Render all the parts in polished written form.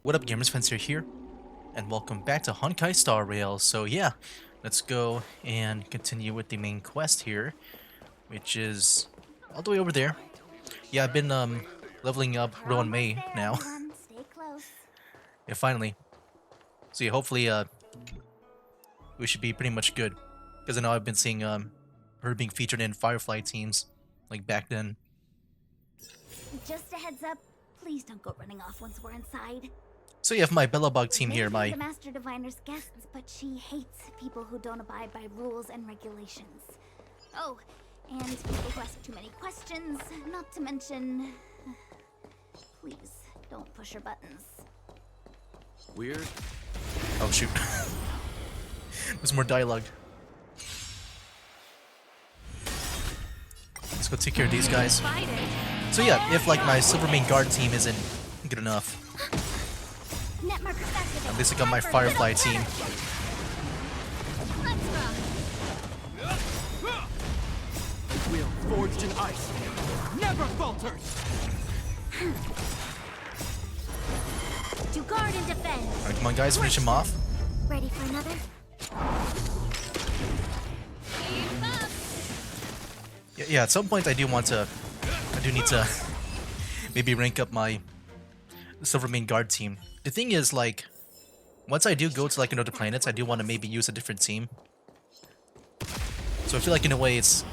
What up, gamers? Spencer here, and welcome back to Honkai Star Rail. So yeah, let's go and continue with the main quest here, which is all the way over there. Yeah, I've been leveling up Rowan May now. Stay close. Yeah, finally. So yeah, hopefully we should be pretty much good, because I know I've been seeing her being featured in Firefly teams like back then. Just a heads up, please don't go running off once we're inside. So you have my Bellabog team here, Maybe my the Master Diviner's guests, but she hates people who don't abide by rules and regulations. Oh, and people who ask too many questions, not to mention... Please, don't push her buttons. Weird. Oh shoot. There's more dialogue. Let's go take care of these guys. So yeah, if like my Silver Main Guard team isn't good enough, at least I got my Firefly team. Wheel forged in ice. Never falters. To guard and defend. Alright, come on guys, finish him off. Ready for another? Yeah, at some point I do need to maybe rank up my Silver Main Guard team. The thing is, like, once I do go to like another planets, I do want to maybe use a different team. So I feel like in a way it's,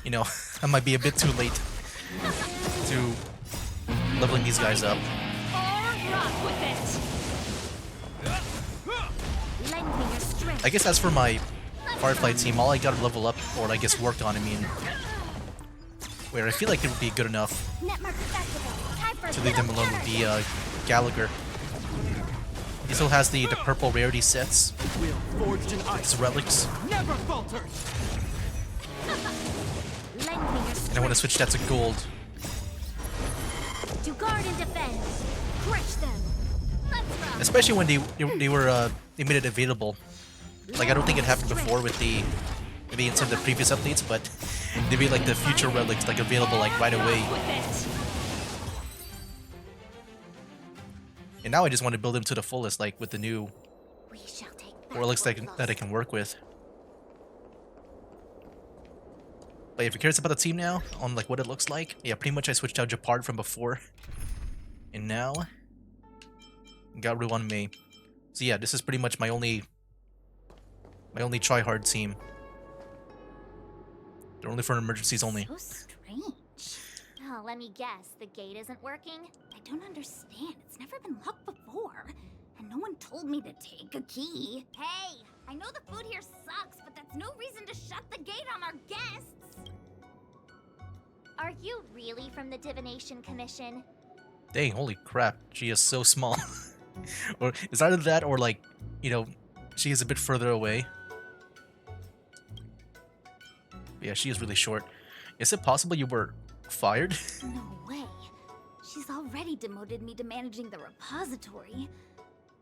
you know, I might be a bit too late to leveling these guys up. I guess as for my Firefly team, all I gotta level up, or I guess work on, where I feel like it would be good enough to leave them alone would be Gallagher. He still has the purple rarity sets. His relics. Never falters. And I want to switch that to gold. To guard and defend. Crush them. Especially when they made it available. Like, I don't think it happened before with maybe in some of the previous updates, but they made like the future relics like available like right away. And now I just want to build them to the fullest, like with the new relics that I can work with. But if you're curious about the team now, on like what it looks like, yeah, pretty much I switched out Japard from before, and now got Ruan Mei. So yeah, this is pretty much my only try-hard team. They're only for emergencies only. So strange. Oh, let me guess. The gate isn't working? I don't understand. It's never been locked before. And no one told me to take a key. Hey, I know the food here sucks, but that's no reason to shut the gate on our guests. Are you really from the Divination Commission? Dang, holy crap. She is so small. Or it's either that or like, you know, she is a bit further away. Yeah, she is really short. Is it possible you were fired? No way. She's already demoted me to managing the repository.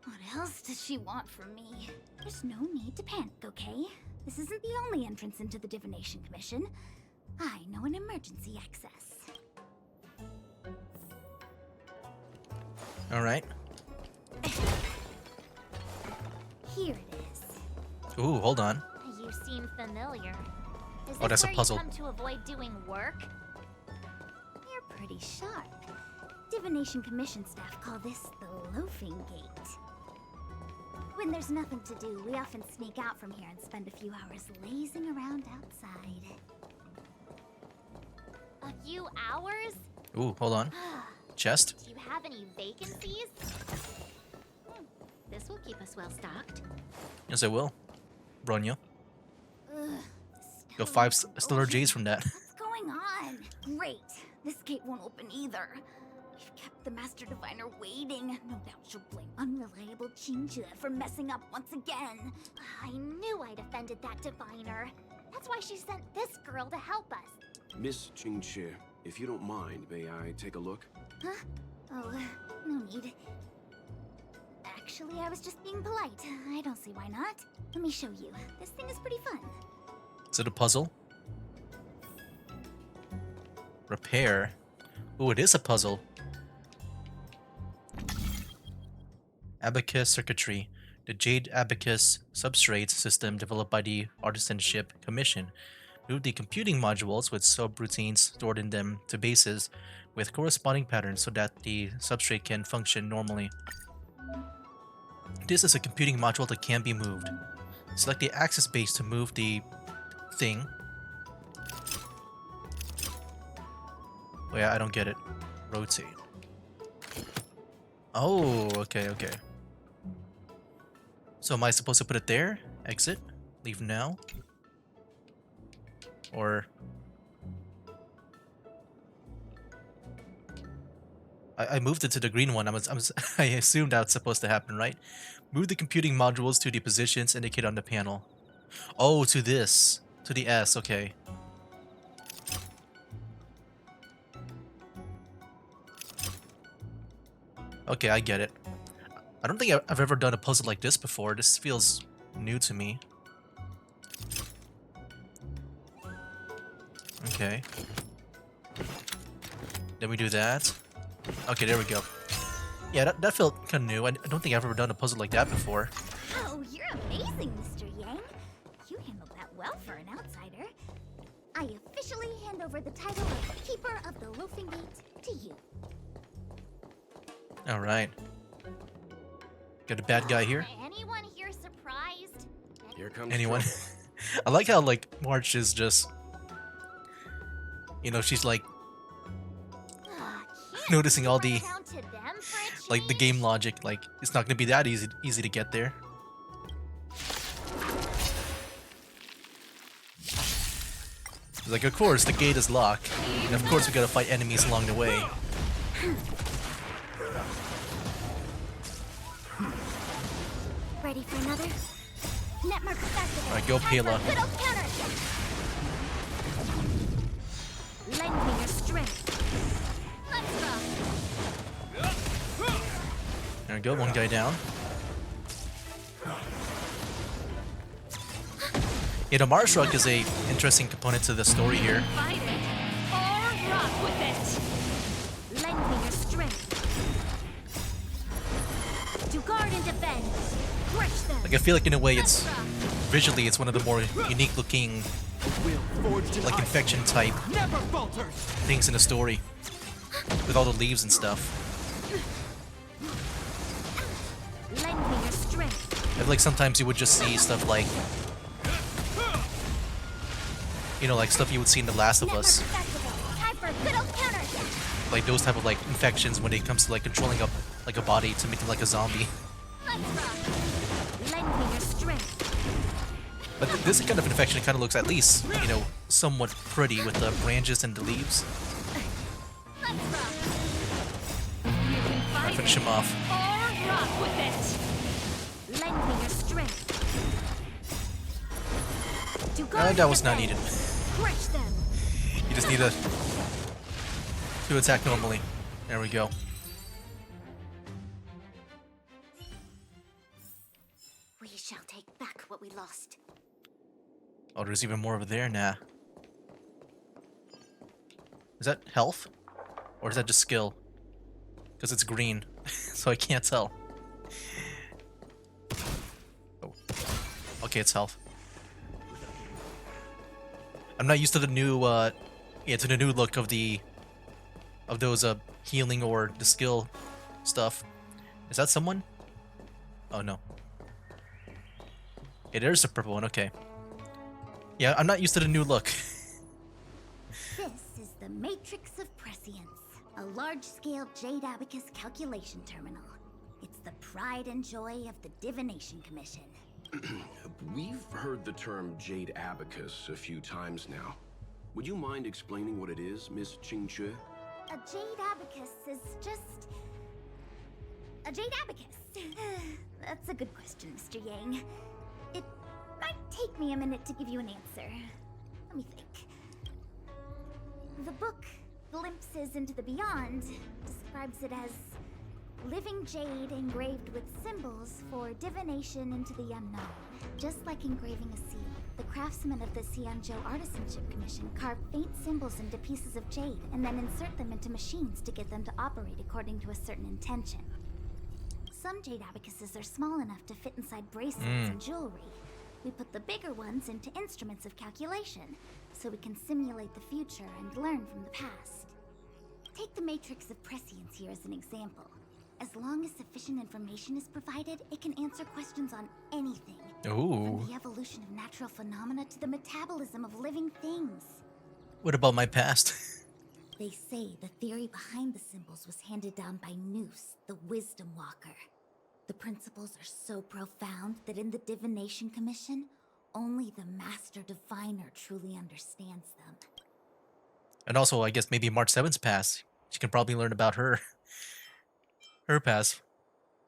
What else does she want from me? There's no need to panic, okay? This isn't the only entrance into the Divination Commission. I know an emergency access. Alright. Here it is. Ooh, hold on. You seem familiar. Is Oh, this that's a where puzzle. you come to avoid doing work? You're pretty sharp. Divination Commission staff call this the loafing gate. When there's nothing to do, we often sneak out from here and spend a few hours lazing around outside. A few hours? Ooh, hold on. Chest. Do you have any vacancies? This will keep us well stocked. Yes, I will. Bronyo. Ugh, Go 5 stellar J's from that. What's going on? Great. This gate won't open either. You've kept the Master Diviner waiting. No doubt she'll blame unreliable Chincha for messing up once again. I knew I'd offended that Diviner. That's why she sent this girl to help us. Miss Qingqi, if you don't mind, may I take a look? Huh? Oh, no need. Actually, I was just being polite. I don't see why not. Let me show you. This thing is pretty fun. Is it a puzzle? Repair. Oh, it is a puzzle. Abacus circuitry. The Jade Abacus substrate system developed by the Artisanship Commission. Move the computing modules with subroutines stored in them to bases with corresponding patterns so that the substrate can function normally. This is a computing module that can be moved. Select the axis base to move the thing. Wait, I don't get it. Rotate. Oh, okay, okay. So am I supposed to put it there? Exit? Leave now? Or... I moved it to the green one. I assumed that's supposed to happen, right? Move the computing modules to the positions indicated on the panel. Oh, to this. To the S, okay. Okay, I get it. I don't think I've ever done a puzzle like this before. This feels new to me. Okay. Then we do that. Okay, there we go. Yeah, that felt kind of new. I don't think I've ever done a puzzle like that before. Oh, you're amazing, Mr. Yang. You handled that well for an outsider. I officially hand over the title of Keeper of the Loafing Gate to you. Alright. Got a bad guy here. Anyone here surprised? Here comes Anyone? trouble. I like how, like, March is just... You know, she's like noticing all the... Down to them for a like the change? game logic, like it's not gonna be that easy to get there. It's like, of course the gate is locked, and of course we gotta fight enemies along the way. Ready for another? Netmark activated. Alright, go Time Pela. for a good old counter. Lend me your strength. Let's rock. There we go, one guy down. Yeah, the Mars Rock is a interesting component to the story here. Fight it or rock with it. Lend me your strength. To guard and defend. Crush them. Like I feel like in a way it's visually it's one of the more unique looking like infection type things in the story. With all the leaves and stuff. Lend me your strength. I feel like sometimes you would just see stuff like, you know, like stuff you would see in The Last of Us. Netmark activated. Time for a good old counter. Like those type of like infections when it comes to like controlling up like a body to make it like a zombie. Let's rock. Lend me your strength. But this kind of infection kind of looks at least, you know, somewhat pretty with the branches and the leaves. Let's rock. Alright, finish him off. Or rock with it. Lend me your strength. To guard That was and not defend. needed. Crush them. You just need to attack normally. There we go. We shall take back what we lost. Oh, there's even more over there? Nah. Is that health? Or is that just skill? Because it's green, so I can't tell. Oh. Okay, it's health. I'm not used to the new, to the new look of those, healing or the skill stuff. Is that someone? Oh, no. Yeah, there's the purple one, okay. Yeah, I'm not used to the new look. This is the Matrix of Prescience, a large-scale Jade Abacus calculation terminal. It's the pride and joy of the Divination Commission. We've heard the term Jade Abacus a few times now. Would you mind explaining what it is, Miss Qingque? A Jade Abacus is just... a Jade Abacus. That's a good question, Mr. Yang. It might take me a minute to give you an answer. Let me think. The book, Glimpses into the Beyond, describes it as living jade engraved with symbols for divination into the unknown, just like engraving a seal. The craftsmen of the Xianzhou Artisanship Commission carve faint symbols into pieces of jade and then insert them into machines to get them to operate according to a certain intention. Some jade abacuses are small enough to fit inside bracelets and jewelry. We put the bigger ones into instruments of calculation, so we can simulate the future and learn from the past. Take the Matrix of Prescience here as an example. As long as sufficient information is provided, it can answer questions on anything. Ooh. From the evolution of natural phenomena to the metabolism of living things. What about my past? They say the theory behind the symbols was handed down by Noose, the Wisdom Walker. The principles are so profound that in the Divination Commission, only the Master Diviner truly understands them. And also, I guess maybe March 7's past. She can probably learn about her past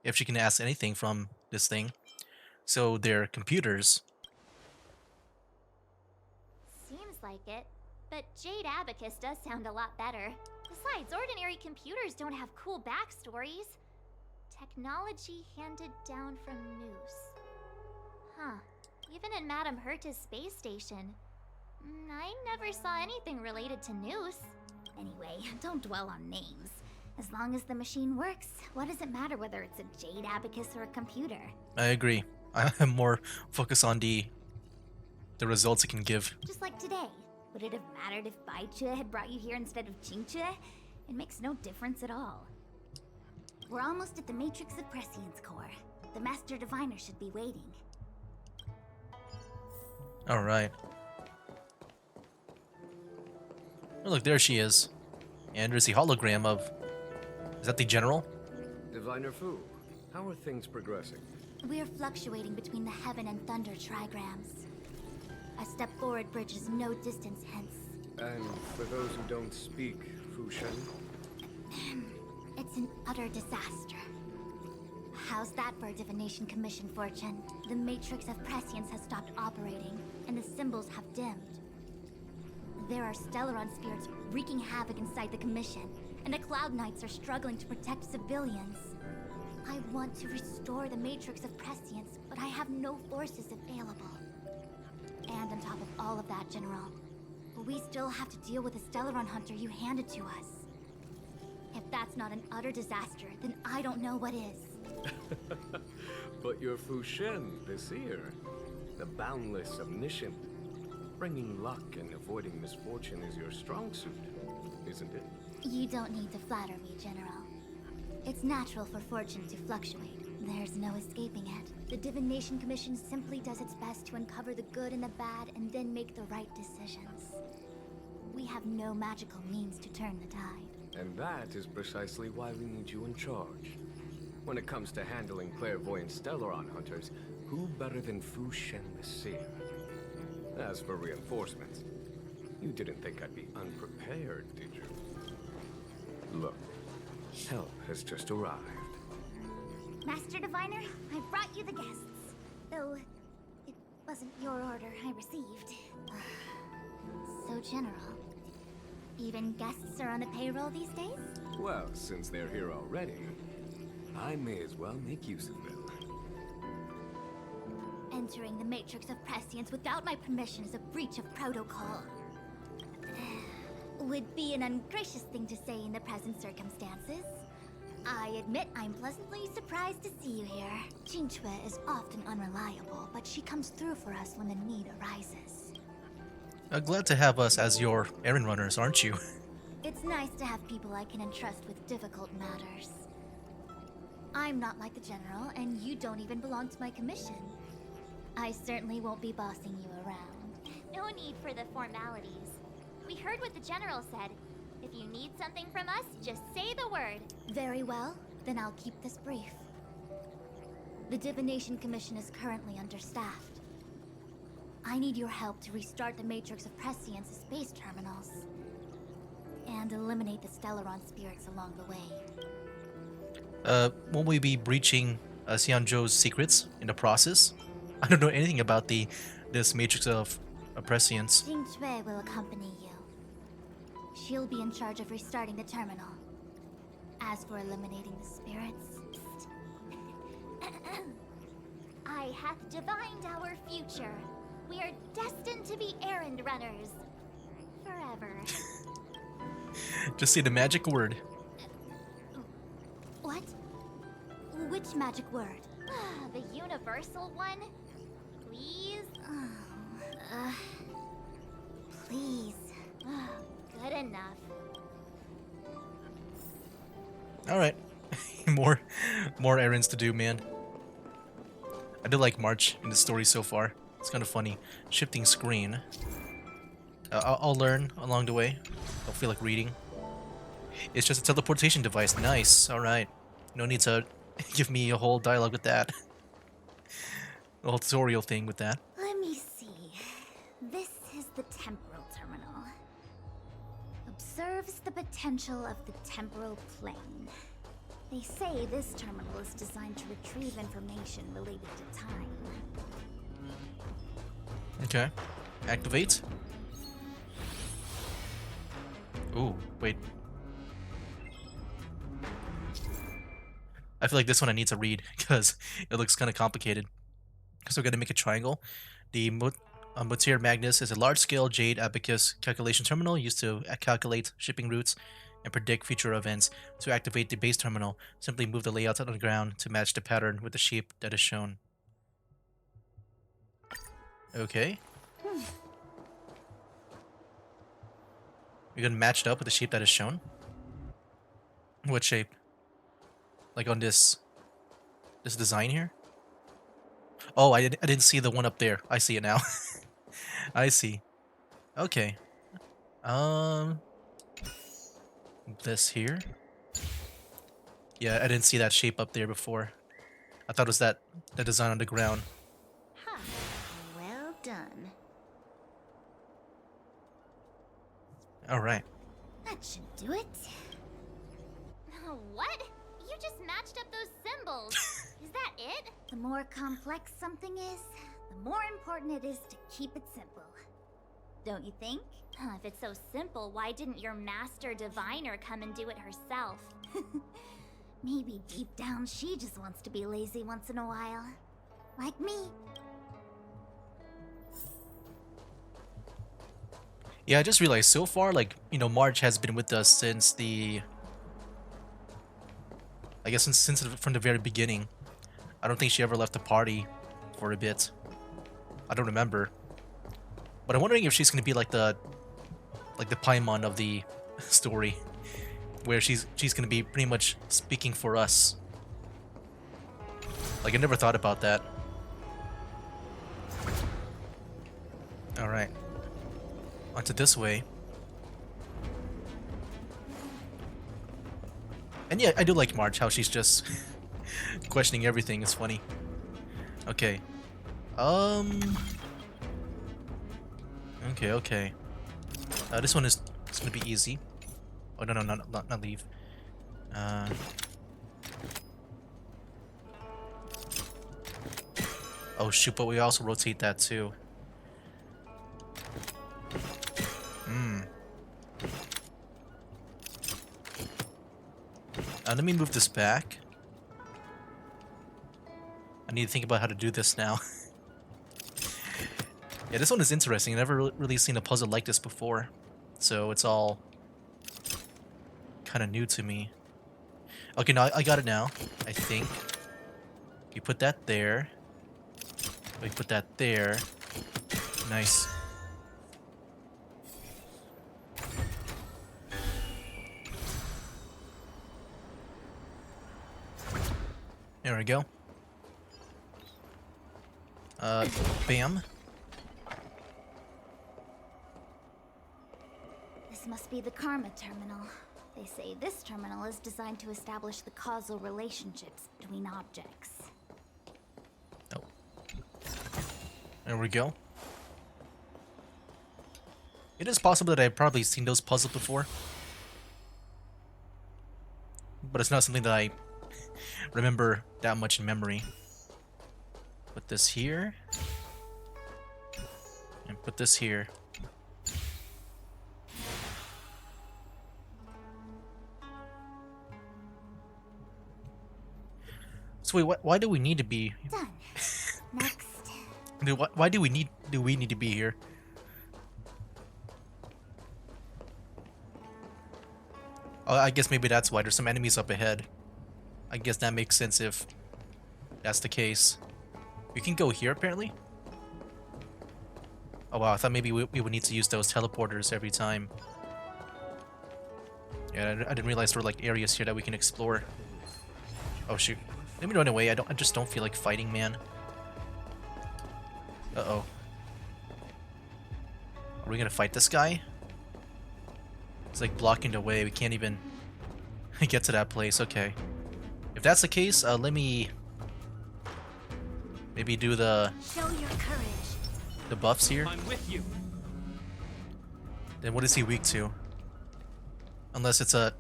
if she can ask anything from this thing. So they're computers. Seems like it. But Jade Abacus does sound a lot better. Besides, ordinary computers don't have cool backstories. Technology handed down from Noose. Huh. Even in Madame Herta's space station. I never saw anything related to Noose. Anyway, don't dwell on names. As long as the machine works, what does it matter whether it's a Jade Abacus or a computer? I agree. I'm more focused on the results it can give. Just like today. Would it have mattered if Baichue had brought you here instead of Qingchue? It makes no difference at all. We're almost at the Matrix of Prescience core. The Master Diviner should be waiting. Alright. Oh, look, there she is. And there's the hologram of... Is that the general? Diviner Fu, how are things progressing? We're fluctuating between the heaven and thunder trigrams. A step forward bridges no distance hence. And for those who don't speak Fu Shen? It's an utter disaster. How's that for a Divination Commission fortune? The Matrix of Prescience has stopped operating, and the symbols have dimmed. There are Stellaron spirits wreaking havoc inside the Commission, and the Cloud Knights are struggling to protect civilians. I want to restore the Matrix of Prescience, but I have no forces available. And on top of all of that, General, we still have to deal with the Stellaron hunter you handed to us. If that's not an utter disaster, then I don't know what is. But you're Fu Shen, the seer. The boundless, omniscient. Bringing luck and avoiding misfortune is your strong suit, isn't it? You don't need to flatter me, General. It's natural for fortune to fluctuate. There's no escaping it. The Divination Commission simply does its best to uncover the good and the bad and then make the right decisions. We have no magical means to turn the tide. And that is precisely why we need you in charge. When it comes to handling clairvoyant Stellaron hunters, who better than Fu Shen the Seer? As for reinforcements, you didn't think I'd be unprepared, did you? Look, help has just arrived. Master Diviner, I brought you the guests. Though, it wasn't your order I received. So general. Even guests are on the payroll these days? Well, since they're here already, I may as well make use of them. Entering the Matrix of Prescience without my permission is a breach of protocol. Would be an ungracious thing to say in the present circumstances. I admit I'm pleasantly surprised to see you here. Qingchue is often unreliable, but she comes through for us when the need arises. Glad to have us as your errand runners, aren't you? It's nice to have people I can entrust with difficult matters. I'm not like the General, and you don't even belong to my commission. I certainly won't be bossing you around. No need for the formalities. We heard what the General said. If you need something from us, just say the word. Very well, then I'll keep this brief. The Divination Commission is currently understaffed. I need your help to restart the Matrix of Prescience's space terminals. And eliminate the Stellaron spirits along the way. Won't we be breaching Xianzhou's secrets in the process? I don't know anything about this Matrix of Prescience. Qingchue will accompany you. She'll be in charge of restarting the terminal. As for eliminating the spirits... I hath divined our future. We are destined to be errand runners. Forever. Just say the magic word. What? Which magic word? The universal one? Please? Please. Good enough. Alright. more errands to do, man. I do like March in the story so far. It's kind of funny. Shifting screen. I'll learn along the way. Don't feel like reading. It's just a teleportation device. Nice. Alright. No need to give me a whole dialogue with that. A whole tutorial thing with that. Let me see. This is the temporal terminal. Observes the potential of the temporal plane. They say this terminal is designed to retrieve information related to time. Okay. Activate. Ooh, wait. I feel like this one I need to read because it looks kind of complicated. So we're going to make a triangle. The Motier Magnus is a large-scale jade abacus calculation terminal used to calculate shipping routes and predict future events. To activate the base terminal, simply move the layout on the ground to match the pattern with the shape that is shown. Okay. We're going to match it up with the shape that is shown. What shape? Like on this design here? Oh, I didn't see the one up there. I see it now. I see. Okay. This here? Yeah, I didn't see that shape up there before. I thought it was the design on the ground. Huh. Well done. Alright. That should do it. What? You just matched up those symbols. Is that it? The more complex something is, the more important it is to keep it simple. Don't you think? If it's so simple, why didn't your master diviner come and do it herself? Maybe deep down she just wants to be lazy once in a while. Like me. Yeah, I just realized so far, like, you know, Marge has been with us since the... I guess since from the very beginning. I don't think she ever left the party for a bit. I don't remember. But I'm wondering if she's gonna be like the Paimon of the story, where she's gonna be pretty much speaking for us. Like, I never thought about that. All right, onto this way. And yeah, I do like Marge, how she's just questioning everything. It's funny. Okay. Okay. This one is gonna be easy. Oh no, not leave. Oh shoot, but we also rotate that too. Let me move this back. I need to think about how to do this now. Yeah, this one is interesting. I've never really seen a puzzle like this before. So it's all kind of new to me. Okay, no, I got it now, I think. You put that there. We put that there. Nice. There we go. Bam. This must be the Karma Terminal. They say this terminal is designed to establish the causal relationships between objects. Oh. There we go. It is possible that I've probably seen those puzzles before. But it's not something that I remember that much in memory. Put this here. And put this here. So wait, why do we need to be... Done. Next. Dude, why do we need do we need to be here? Oh, I guess maybe that's why there's some enemies up ahead. I guess that makes sense if that's the case. We can go here apparently. Oh wow, I thought maybe we would need to use those teleporters every time. Yeah, I didn't realize there were like areas here that we can explore. Oh shoot. Let me run away. I just don't feel like fighting, man. Uh-oh. Are we gonna fight this guy? It's like blocking the way. We can't even get to that place. Okay. If that's the case, let me maybe do the Show your courage. the buffs here. I'm with you. Then what is he weak to? Unless it's a...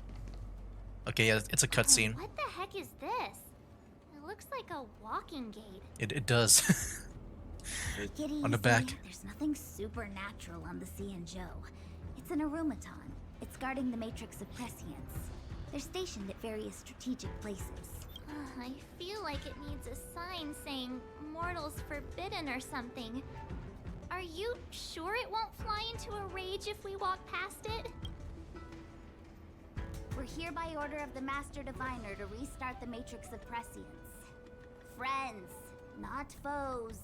Okay, yeah, it's a cutscene. What the heck is this? It looks like a walking gate. It does. Take it On the easy. back. There's nothing supernatural on the C and Joe. It's an aromaton. It's guarding the matrix of prescience. They're stationed at various strategic places. I feel like it needs a sign saying mortals forbidden or something. Are you sure it won't fly into a rage if we walk past it? We're here by order of the Master Diviner to restart the Matrix of Prescience. Friends, not foes.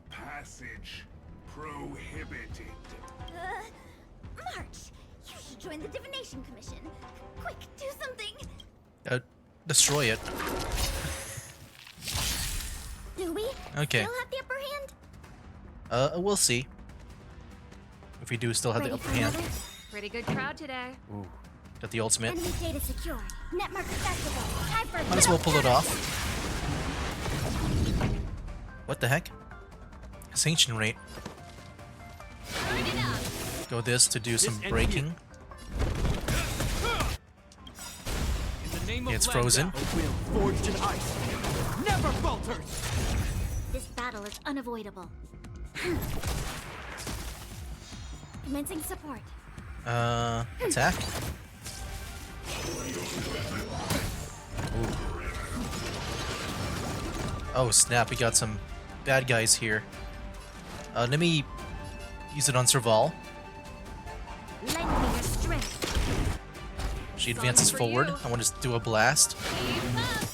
Passage prohibited. March! You should join the Divination Commission. Quick, do something! Destroy it. Do we? Okay. Still have the upper hand? We'll see. If we do still have the Ready upper for hand. another? Pretty good crowd today. Ooh. Got the ultimate. Enemy data secure. Net market activated. Time for a Might as well pull it counter. off. What the heck? Ascension rate. Go this to do some ends breaking. In the name Yeah, of it's Landa, frozen. a will forged in ice never falters. This battle is unavoidable. Commencing support. Attack. Ooh. Oh snap, we got some bad guys here. Let me use it on Serval. Lend me your strength. She advances forward. I want to do a blast Keep up.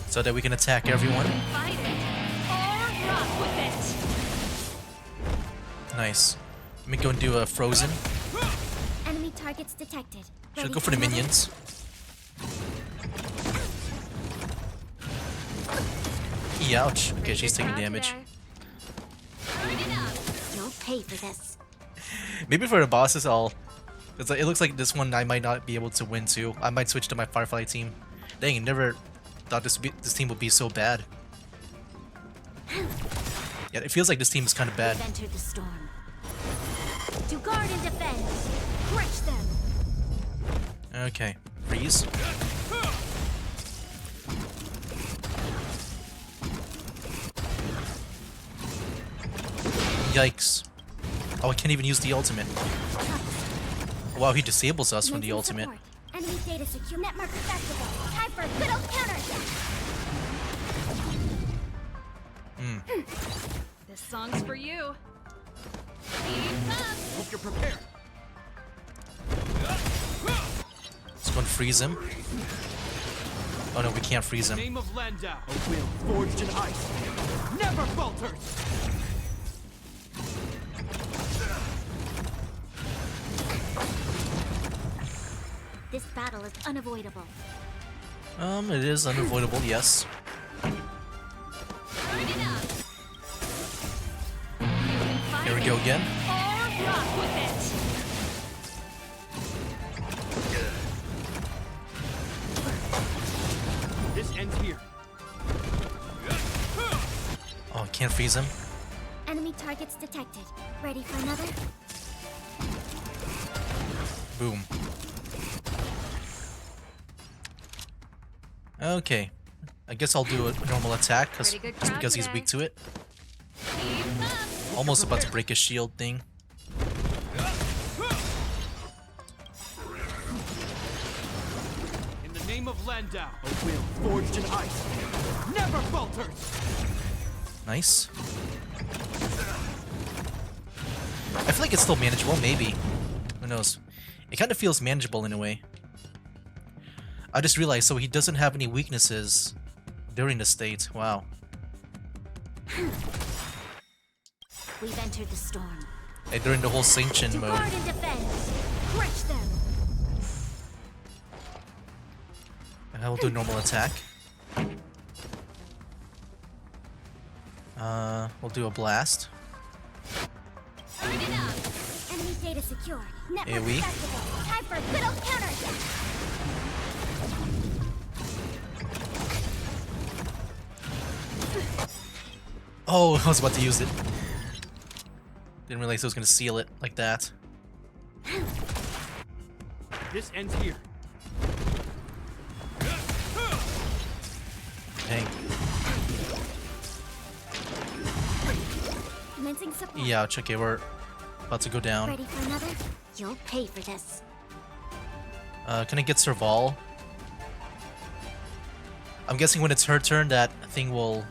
so that we can attack everyone. Fight it or rock with it. Nice. Let me go and do a frozen. Enemy targets detected. Should Ready go for the another? minions. Ouch. Okay, she's taking damage. You'll pay for this. Maybe for the bosses, it looks like this one I might not be able to win too. I might switch to my Firefly team. Dang, never thought this team would be so bad. Yeah, it feels like this team is kind of bad. They've entered the storm. To guard and defend. Crush them. Okay, freeze. Yikes. Oh, I can't even use the ultimate. Wow, he disables us from the Commencing ultimate. support. Enemy data secure. Net market activated. Time for a good old counterattack. This song's for you. Keep up. Hope you're prepared. Let's go and freeze him. Oh no, we can't freeze him. Name of Landa, a will forged in ice never falters. This battle is unavoidable. It is unavoidable, yes. Here we go again. Or rock with it. This ends here. Oh, I can't freeze him. Enemy targets detected. Ready for another? Boom. Okay. I guess I'll do a normal attack Pretty good just crowd because he's today. weak to it. Keep up. Almost about to break his shield thing. In the name of Landa, a will forged in ice never falters. Nice. I feel like it's still manageable, maybe. Who knows? It kind of feels manageable in a way. I just realized, so he doesn't have any weaknesses during the state. Wow. We've entered the storm. Hey, during the whole Sanchin To mode. guard and defend. Crush them. I will do normal attack. We'll do a blast. Enemy data secure. Network AoE. accessible. Time for a good old counterattack. Oh, I was about to use it. Didn't realize I was gonna seal it like that. This ends here. Dang. Commencing support. Ouch, okay, we're about to go down. Ready for another? You'll pay for this. Can I get Serval? I'm guessing when it's her turn, that thing will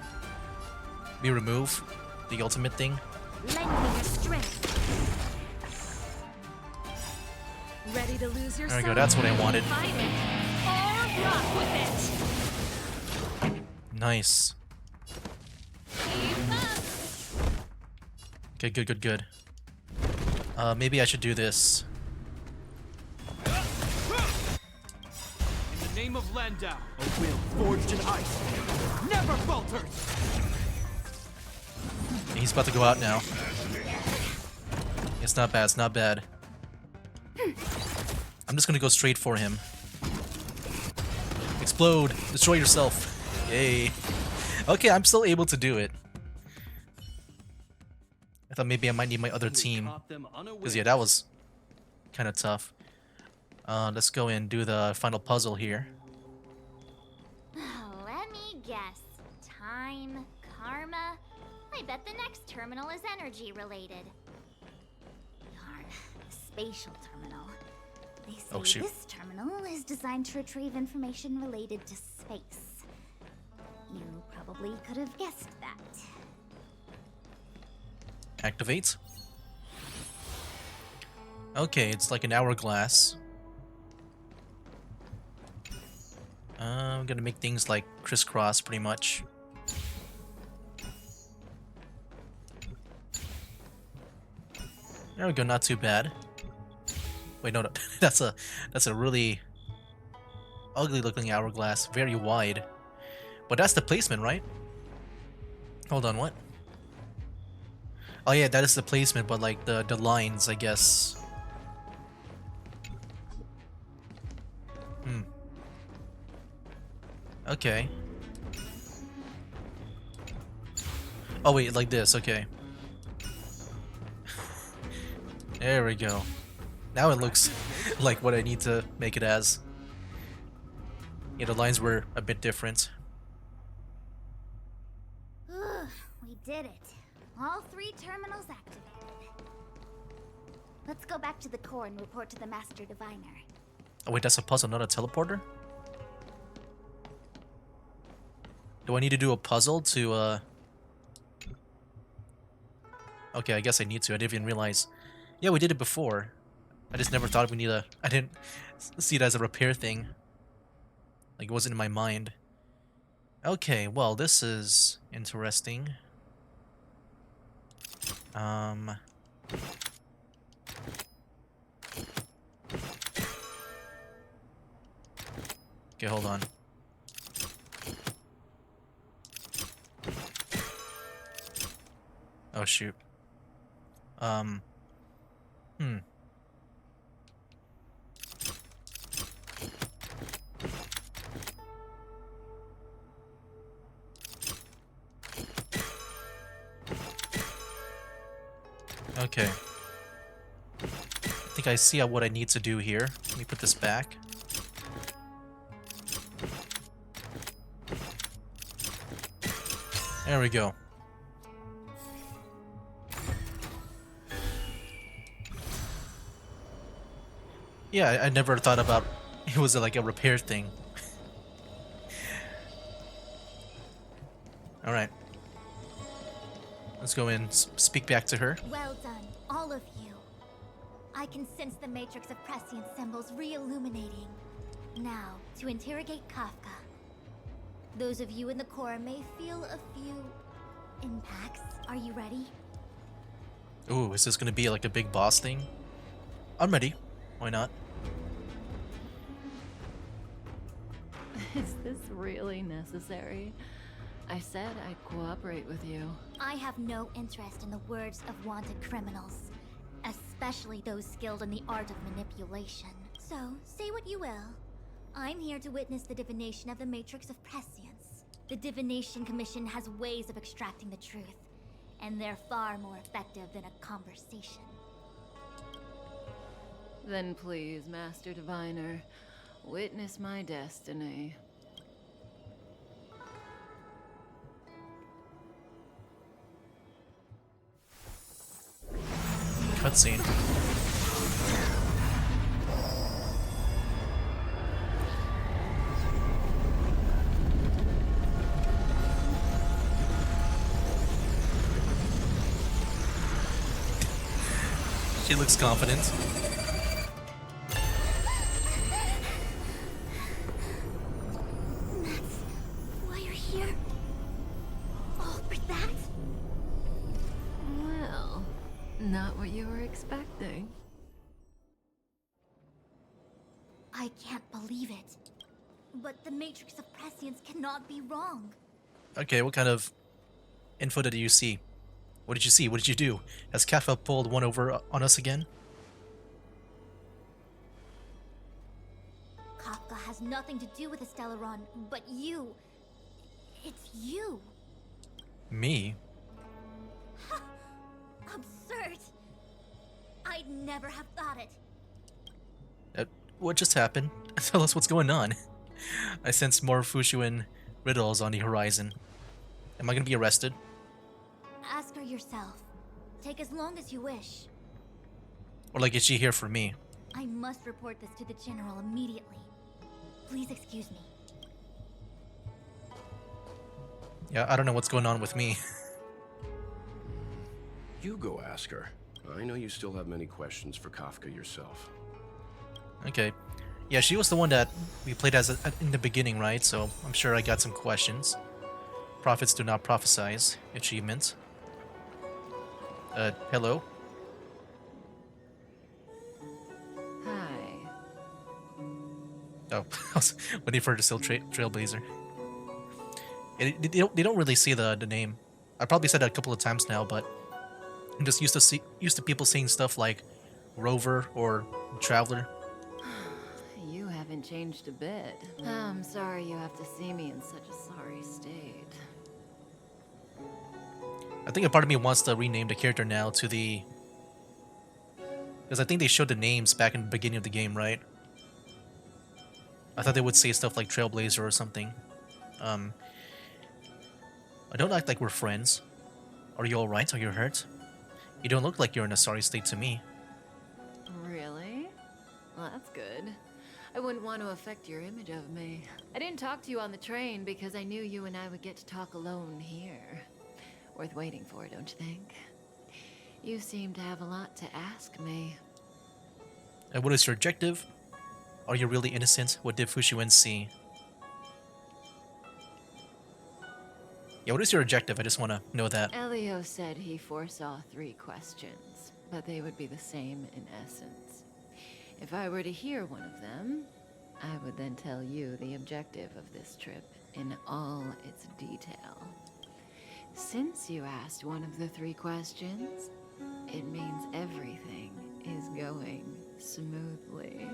be removed. The ultimate thing. Lend me your strength. Ready to lose your There we go, that's what I wanted. Fight it. Or rock with it. Nice. Keep up. Okay, good, good, good. Maybe I should do this. In the name of Landau, a will forged in ice never falters. He's about to go out now. It's not bad, it's not bad. I'm just gonna go straight for him. Explode! Destroy yourself! Yay! Okay, I'm still able to do it. I thought maybe I might need my other team. Because yeah, that was kind of tough. Let's go and do the final puzzle here. Let me guess. Time, karma. I bet the next terminal is energy related. Darn, the spatial terminal. They say Oh, shoot. this terminal is designed to retrieve information related to space. You probably could have guessed that. Activate. Okay, it's like an hourglass. I'm gonna make things like crisscross pretty much. There we go, not too bad. Wait, no, that's a really ugly looking hourglass, very wide. But that's the placement, right? Hold on, what? Oh yeah, that is the placement, but like the lines, I guess. Okay. Oh wait, like this, okay. There we go. Now it looks like what I need to make it as. Yeah, the lines were a bit different. We did it. All 3 terminals activated. Let's go back to the core and report to the Master Diviner. Oh wait, that's a puzzle, not a teleporter? Do I need to do a puzzle to, Okay, I guess I need to. I didn't even realize. Yeah, we did it before. I just never thought we need a... I didn't see it as a repair thing. Like, it wasn't in my mind. Okay, well, this is interesting. Okay, hold on. Oh, shoot. Okay. I think I see what I need to do here. Let me put this back. There we go. Yeah, I never thought about it was like a repair thing. Alright. Let's go and speak back to her. Well done, all of you. I can sense the matrix of prescient symbols re-illuminating. Now, to interrogate Kafka. Those of you in the core may feel a few impacts. Are you ready? Ooh, is this gonna be like a big boss thing? I'm ready. Why not? Is this really necessary? I said I'd cooperate with you. I have no interest in the words of wanted criminals, especially those skilled in the art of manipulation. So, say what you will. I'm here to witness the divination of the Matrix of Prescience. The Divination Commission has ways of extracting the truth, and they're far more effective than a conversation. Then please, Master Diviner, witness my destiny. Cutscene. She looks confident. That's why you're here? All for that? Well, not what you were expecting. I can't believe it. But the Matrix of Prescience cannot be wrong. Okay, what kind of info did you see? What did you see? What did you do? Has Kafka pulled one over on us again? Kafka has nothing to do with the Stellaron, but you. It's you. Me? Absurd. I'd never have thought it. What just happened? Tell us what's going on. I sense more Fushuan riddles on the horizon. Am I gonna be arrested? Ask her yourself. Take as long as you wish. Or like, is she here for me? I must report this to the General immediately. Please excuse me. Yeah, I don't know what's going on with me. You go ask her. I know you still have many questions for Kafka yourself. Okay. Yeah, she was the one that we played as in the beginning, right? So I'm sure I got some questions. Prophets do not prophesize. Achievement. Hello? Hi. Oh, I was waiting for her to still Trailblazer. They don't really see the name. I probably said that a couple of times now, but I'm just used to people saying stuff like Rover or Traveler. You haven't changed a bit. I'm sorry you have to see me in such a sorry state. I think a part of me wants to rename the character now to the... Because I think they showed the names back in the beginning of the game, right? I thought they would say stuff like Trailblazer or something. I don't act like we're friends. Are you alright? Are you hurt? You don't look like you're in a sorry state to me. Really? Well, that's good. I wouldn't want to affect your image of me. I didn't talk to you on the train because I knew you and I would get to talk alone here. Worth waiting for, don't you think? You seem to have a lot to ask me. And what is your objective? Are you really innocent? What did Fushuan see? Yeah, what is your objective? I just want to know that. Elio said he foresaw 3 questions, but they would be the same in essence. If I were to hear one of them, I would then tell you the objective of this trip in all its detail. Since you asked one of the 3 questions, it means everything is going smoothly.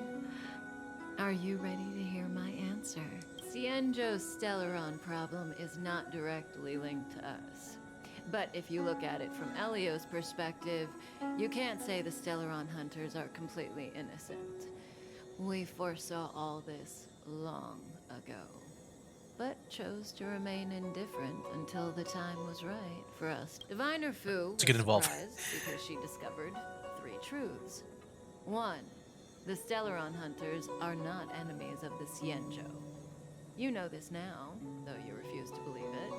Are you ready to hear my answer? Cienjo's Stellaron problem is not directly linked to us. But if you look at it from Elio's perspective, you can't say the Stellaron hunters are completely innocent. We foresaw all this long ago, but chose to remain indifferent until the time was right for us. Diviner Fu To get involved. was surprised because she discovered 3 truths. 1. The Stellaron hunters are not enemies of the Cienjo. You know this now, though you refuse to believe it.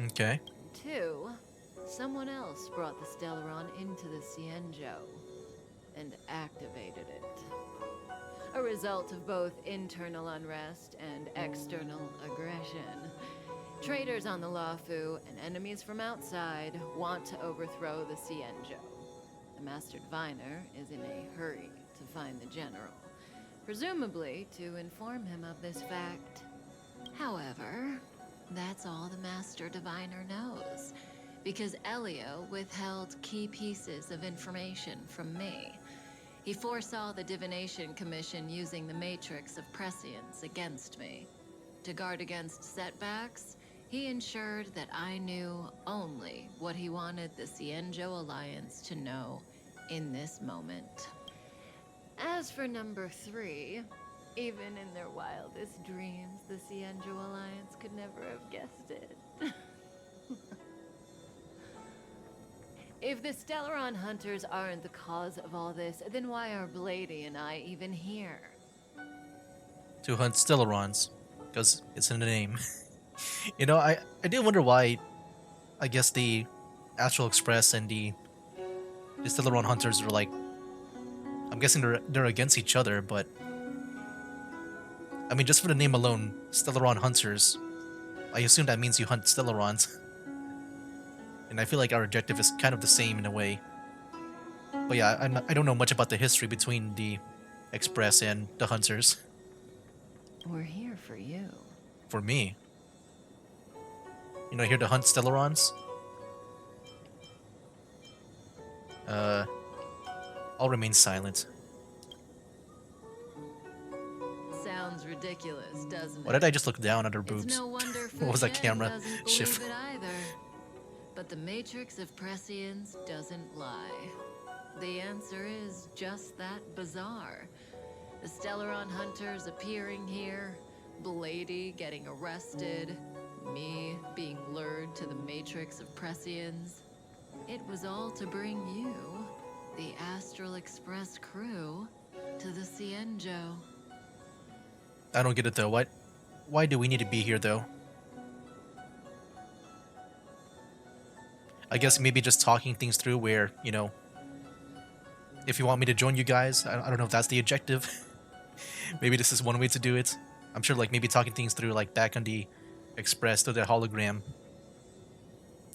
Okay. 2. Someone else brought the Stellaron into the Cienjo and activated it. A result of both internal unrest and external aggression. Traitors on the Luofu and enemies from outside want to overthrow the Cienjo. The Master Diviner is in a hurry to find the General, presumably to inform him of this fact. However, that's all the Master Diviner knows, because Elio withheld key pieces of information from me. He foresaw the Divination Commission using the Matrix of Prescience against me. To guard against setbacks, he ensured that I knew only what he wanted the Cienjo Alliance to know in this moment. As for number 3, even in their wildest dreams, the Cienjo Alliance could never have guessed it. If the Stellaron hunters aren't the cause of all this, then why are Blady and I even here? To hunt Stellarons, because it's in the name. You know, I do wonder why, I guess the Astral Express and the Stellaron hunters are like, I'm guessing they're against each other, but I mean, just for the name alone, Stellaron hunters, I assume that means you hunt Stellarons. And I feel like our objective is kind of the same in a way. But yeah, I don't know much about the history between the Express and the Hunters. We're here for you. For me. You know, here to hunt Stellarons? I'll remain silent. Sounds ridiculous, doesn't it? Why did I just look down at her boobs? It's no wonder What was that Fushen camera doesn't shift? believe it either. But the Matrix of Prescience doesn't lie. The answer is just that bizarre. The Stellaron hunters appearing here, Blady getting arrested, me being lured to the Matrix of Prescience. It was all to bring you, the Astral Express crew, to the Cienjo. I don't get it though. Why do we need to be here though? I guess maybe just talking things through where, you know, if you want me to join you guys, I don't know if that's the objective. Maybe this is one way to do it. I'm sure like maybe talking things through like back on the Express to the hologram.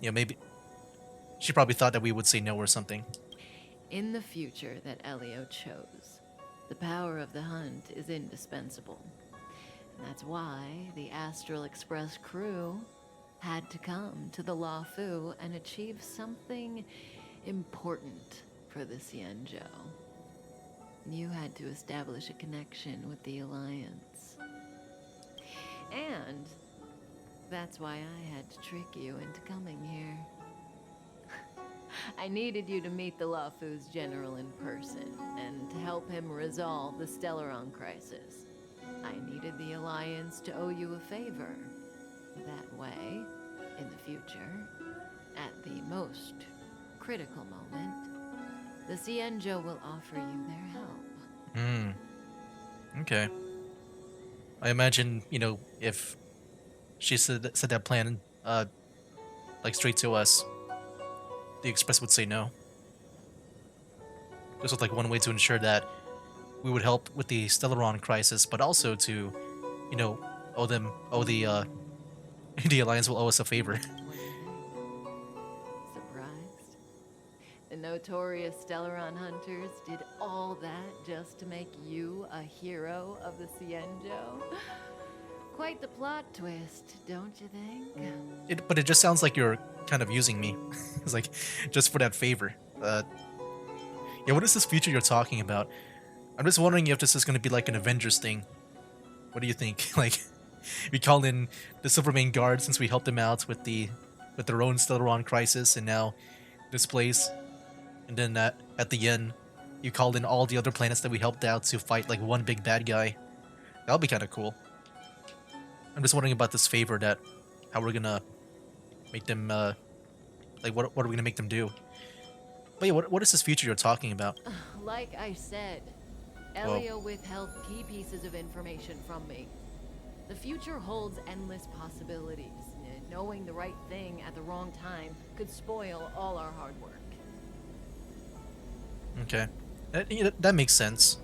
You know, maybe she probably thought that we would say no or something. In the future that Elio chose, the power of the hunt is indispensable. And that's why the Astral Express crew had to come to the Luofu and achieve something important for the Cienjo. You had to establish a connection with the Alliance. And that's why I had to trick you into coming here. I needed you to meet the Luofu's general in person and to help him resolve the Stellaron crisis. I needed the Alliance to owe you a favor. That way, in the future, at the most critical moment, the Cienjo will offer you their help. Okay. I imagine, you know, if she said that plan, like straight to us, the Express would say no. This was like one way to ensure that we would help with the Stellaron crisis, but also to, you know, owe the the Alliance will owe us a favor. Surprised? The notorious Stellaron hunters did all that just to make you a hero of the Cienjo? Quite the plot twist, don't you think? But it just sounds like you're kind of using me. It's like, just for that favor. Yeah, what is this future you're talking about? I'm just wondering if this is going to be like an Avengers thing. What do you think? Like, we call in the Silvermane Guard since we helped them out with their own Stellaron crisis, and now this place. And then at the end, you called in all the other planets that we helped out to fight like one big bad guy. That'll be kind of cool. I'm just wondering about this favor how we're gonna make them, like what are we gonna make them do? But yeah, what is this future you're talking about? Like I said, Elio withheld key pieces of information from me. The future holds endless possibilities. knowing the right thing at the wrong time could spoil all our hard work. Okay. That makes sense.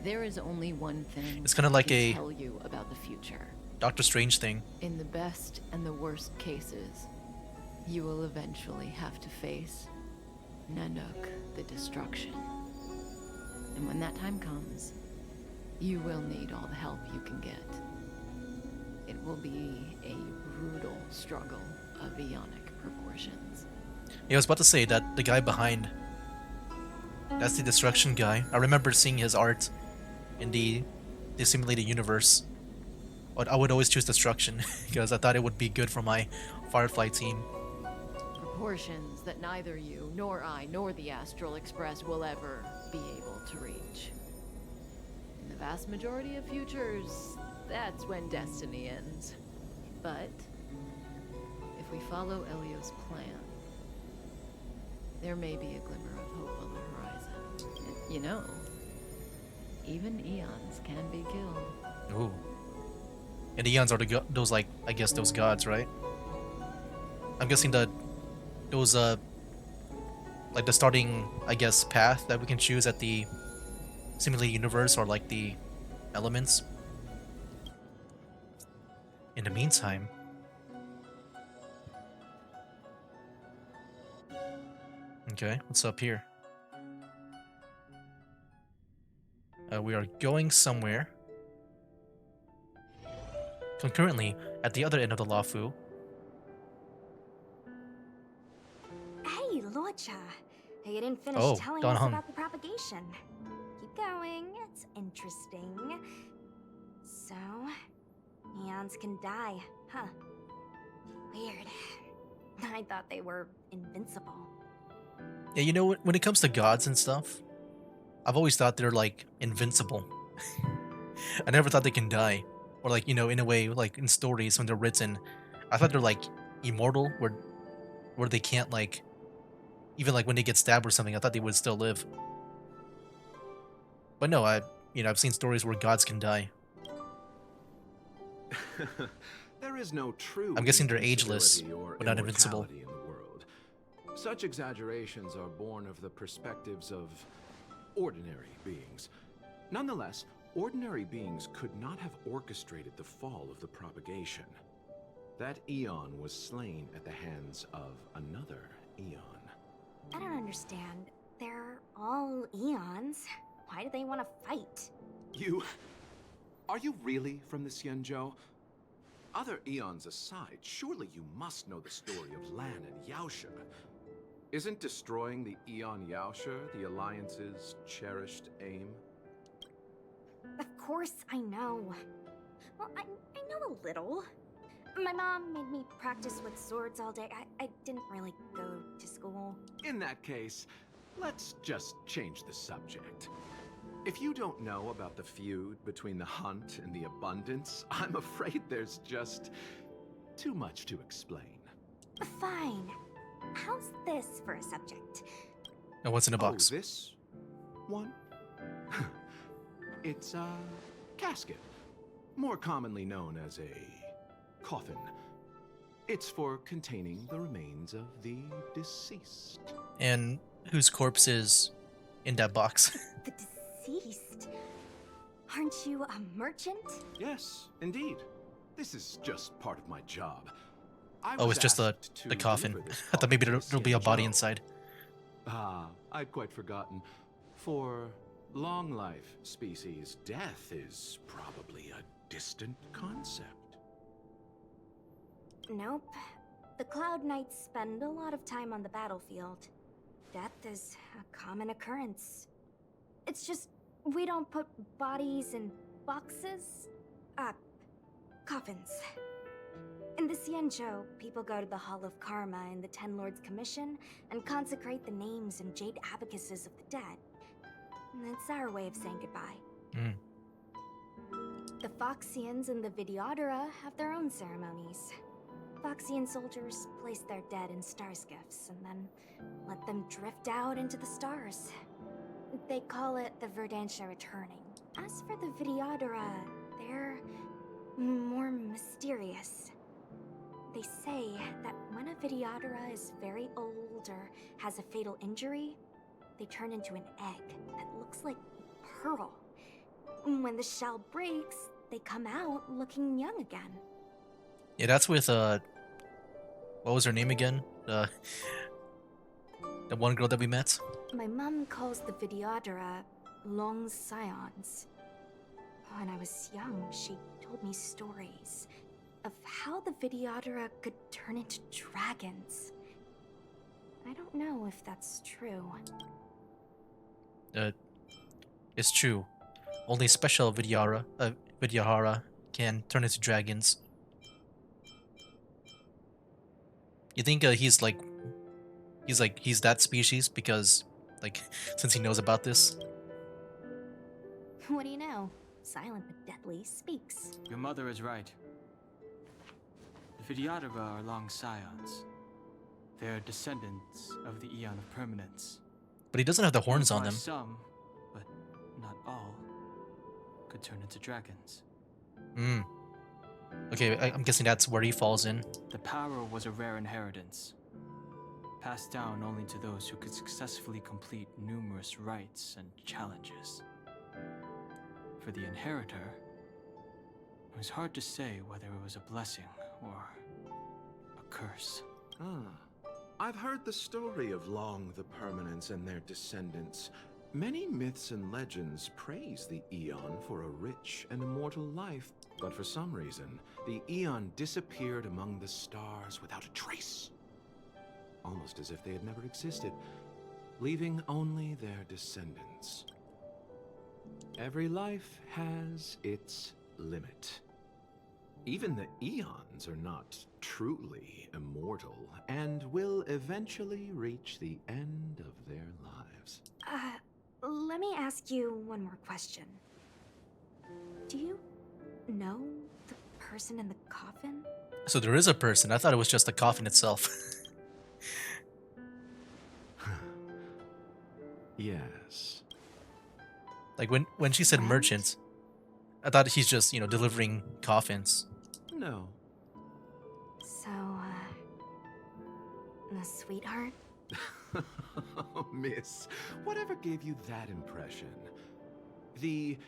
There is only one thing It's kind of like I a can tell you about the future. Doctor Strange thing. In the best and the worst cases, you will eventually have to face Nanook, the destruction. And when that time comes, you will need all the help you can get. It will be a brutal struggle of eonic proportions. Yeah, I was about to say that the guy behind, that's the destruction guy. I remember seeing his art in the simulated universe. But I would always choose destruction because I thought it would be good for my Firefly team. Proportions that neither you, nor I, nor the Astral Express will ever be able to reach. In the vast majority of futures, that's when destiny ends. But if we follow Elio's plan, there may be a glimmer of hope on the horizon. And, you know, even eons can be killed. Ooh. And the Eons are those, like, I guess those gods, right? I'm guessing that those, like the starting, I guess, path that we can choose at the simulated universe are like the elements. In the meantime, okay, what's up here? We are going somewhere. Concurrently, at the other end of the Lafu. Hey, Luocha. You didn't finish Oh, telling Don us Hung. about the propagation. Keep going, it's interesting. So, eons can die, huh? Weird. I thought they were invincible. Yeah, you know, when it comes to gods and stuff, I've always thought they're, like, invincible. I never thought they can die. Or, like, you know, in a way, like, in stories when they're written, I thought they're, like, immortal, where they can't, like, even, like, when they get stabbed or something, I thought they would still live. But no, I've seen stories where gods can die. There is no true I'm guessing they're ageless, invincibility or but not invincible. immortality in the world. Such exaggerations are born of the perspectives of ordinary beings. Nonetheless, ordinary beings could not have orchestrated the fall of the propagation. That eon was slain at the hands of another eon. I don't understand. They're all eons. Why do they want to fight? Are you really from the Xianzhou? Other eons aside, surely you must know the story of Lan and Yaoshe. Isn't destroying the Eon Yaoshe the Alliance's cherished aim? Of course I know. Well, I know a little. My mom made me practice with swords all day. I didn't really go to school. In that case, let's just change the subject. If you don't know about the feud between the Hunt and the Abundance, I'm afraid there's just too much to explain. Fine. How's this for a subject? And what's in the box? Oh, this one? It's a casket, more commonly known as a coffin. It's for containing the remains of the deceased. And whose corpse is in that box? The deceased? Aren't you a merchant? Yes, indeed. This is just part of my job. I Oh, was it's just the asked to coffin. deliver this I thought maybe coffin to there'll be a body Xianzhou. inside. Ah, I'd quite forgotten. For long life species, death is probably a distant concept. Nope. The Cloud Knights spend a lot of time on the battlefield. Death is a common occurrence. It's just, we don't put bodies in boxes. Coffins. In the Xianzhou, people go to the Hall of Karma in the Ten Lords Commission and consecrate the names and jade abacuses of the dead. And it's our way of saying goodbye. Mm. The Foxians and the Videodora have their own ceremonies. Foxian soldiers place their dead in star skiffs and then let them drift out into the stars. They call it the Verdantia returning. As for the Videodora, they're more mysterious. They say that when a Videodara is very old or has a fatal injury, they turn into an egg that looks like pearl. When the shell breaks, they come out looking young again. Yeah, that's with what was her name again? The one girl that we met. My mom calls the Videodara long scions. When I was young, she told me stories of how the Videodara could turn into dragons. I don't know if that's true. It's true. Only special Vidyahara can turn into dragons. You think he's that species because, like, since he knows about this? What do you know? Silent but deadly speaks. Your mother is right. The Vidyadhara are long scions. They are descendants of the Eon of Permanence. But he doesn't have the horns on them. Some, but not all, could turn into dragons. Hmm. Okay, I'm guessing that's where he falls in. The power was a rare inheritance, passed down only to those who could successfully complete numerous rites and challenges. For the inheritor, it was hard to say whether it was a blessing or a curse. I've heard the story of Long the Permanence and their descendants. Many myths and legends praise the Eon for a rich and immortal life, but for some reason, the Eon disappeared among the stars without a trace. Almost as if they had never existed, leaving only their descendants. Every life has its limit. Even the Eons are not truly immortal and will eventually reach the end of their lives. Let me ask you one more question. Do you know the person in the coffin? So there is a person. I thought it was just the coffin itself. Yes. Like when she said merchant, I thought he's just, delivering coffins. No. So, a sweetheart? Oh, miss, whatever gave you that impression? The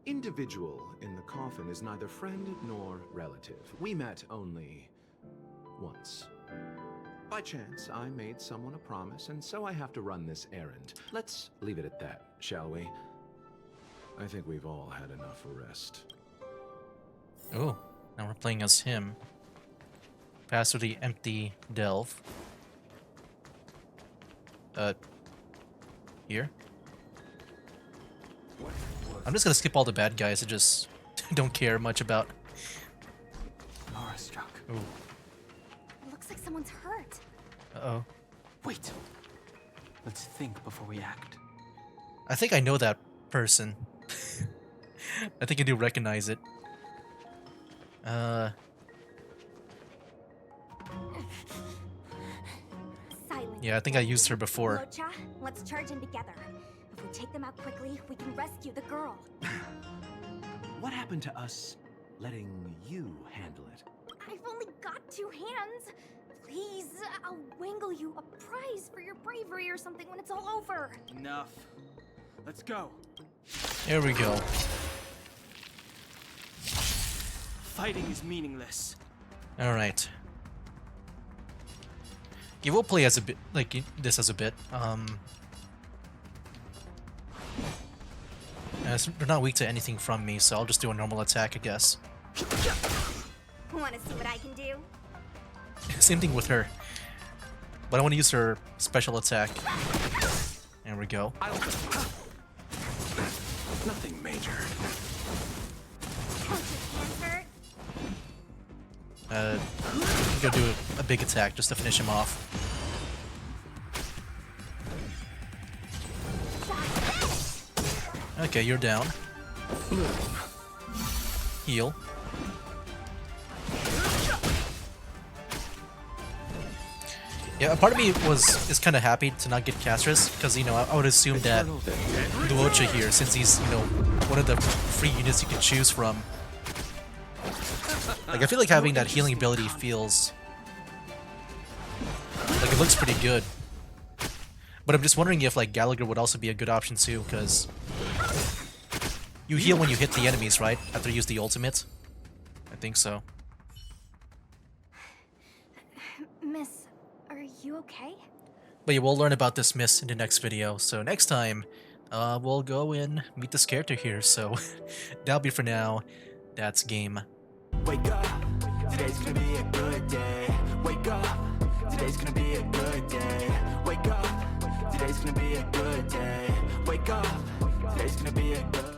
individual in the coffin is neither friend nor relative. We met only once. By chance, I made someone a promise, and so I have to run this errand. Let's leave it at that, shall we? I think we've all had enough rest. Oh, now we're playing as him. Pass through the empty delve. Here? I'm just gonna skip all the bad guys. I just don't care much about. Nora struck. Ooh. It looks like someone's hurt. Uh-oh. Wait. Let's think before we act. I think I know that person. I think I do recognize it. Silent. Yeah, I think I used her before. Locha, let's charge in together. If we take them out quickly, we can rescue the girl. What happened to us letting you handle it? I've only got 2 hands. Please, I'll wangle you a prize for your bravery or something when it's all over. Enough. Let's go. There we go. Fighting is meaningless. All right. Yeah, we'll play as a bit like this as a bit. They're not weak to anything from me, so I'll just do a normal attack, I guess. Want to see what I can do? Same thing with her, but I want to use her special attack. There we go. Nothing major. Go do a big attack just to finish him off. Okay, you're down. Heal. Yeah, a part of me is kind of happy to not get Castris, because, I would assume that Luocha here, since he's, one of the free units you can choose from, Like, I feel like having that healing ability feels like it looks pretty good. But I'm just wondering if, like, Gallagher would also be a good option too, because you heal when you hit the enemies, right? After you use the ultimate? I think so. Miss, are you okay? But yeah, we'll learn about this miss in the next video. So next time, we'll go and meet this character here. So that'll be for now. That's game. Wake up, today's gonna be a good day. Wake up, today's gonna be a good day. Wake up, today's gonna be a good day. Wake up, today's gonna be a good